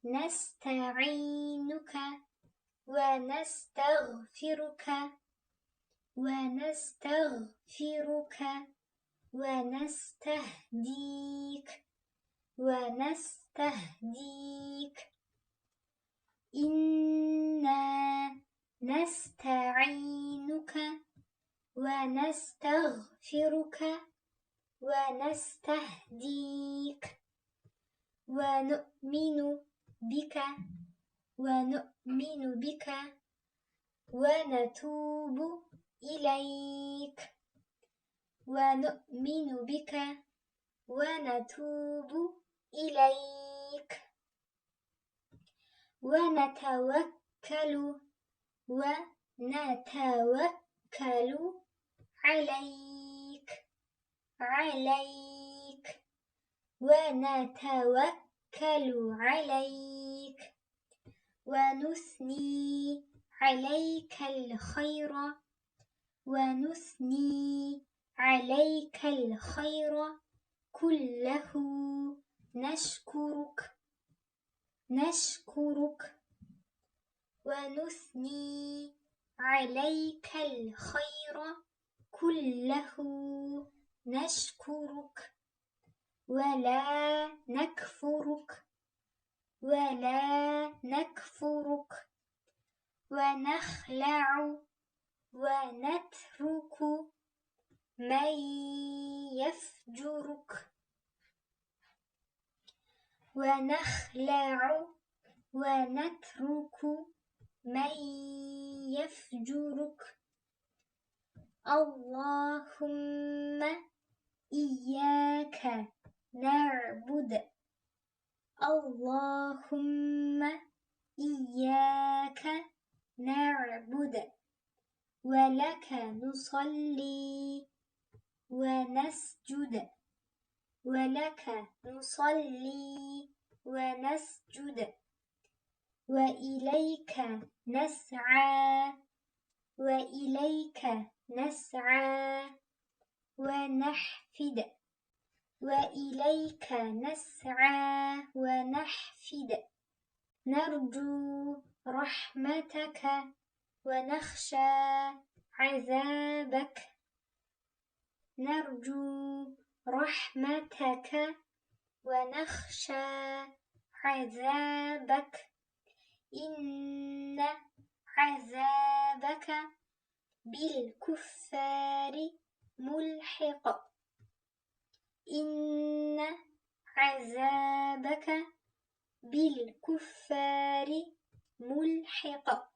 نستعينك ونستغفرك ونستغفرك ونستهديك ونستهديك إنا نستعينك ونستغفرك ونستهديك ونؤمن بك ونتوب إليك ونؤمن بك ونتوب إليك ونتوكل عليك ونتوكل عليك ونثني عليك الخير كله نشكرك ونثني عليك الخير كله نشكرك ولا نكفرك ونخلع ونترك من يفجرك اللهم إياك نعبد ولك نصلي ونسجد وإليك نسعى ونحفد نرجو رحمتك ونخشى عذابك إن عذابك بالكفار ملحق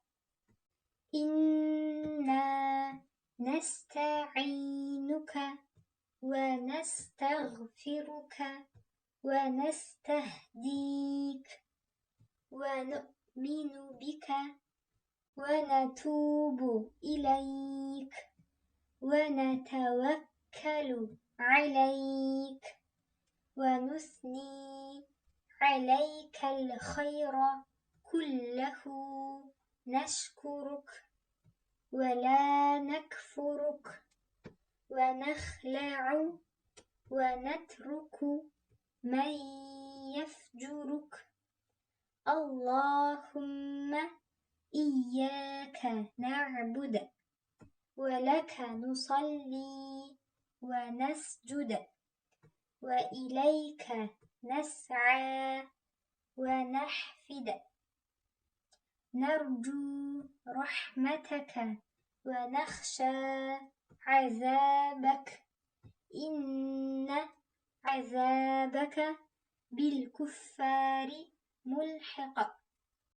إنا نستعينك ونستغفرك ونستهديك ونؤمن بك ونتوب إليك ونتوكل عليك ونثني عليك الخير كله نشكرك ولا نكفرك ونخلع ونترك من يفجرك اللهم إياك نعبد ولك نصلي ونسجد وإليك نسعى ونحفد نرجو رحمتك ونخشى عذابك إن عذابك بالكفار ملحق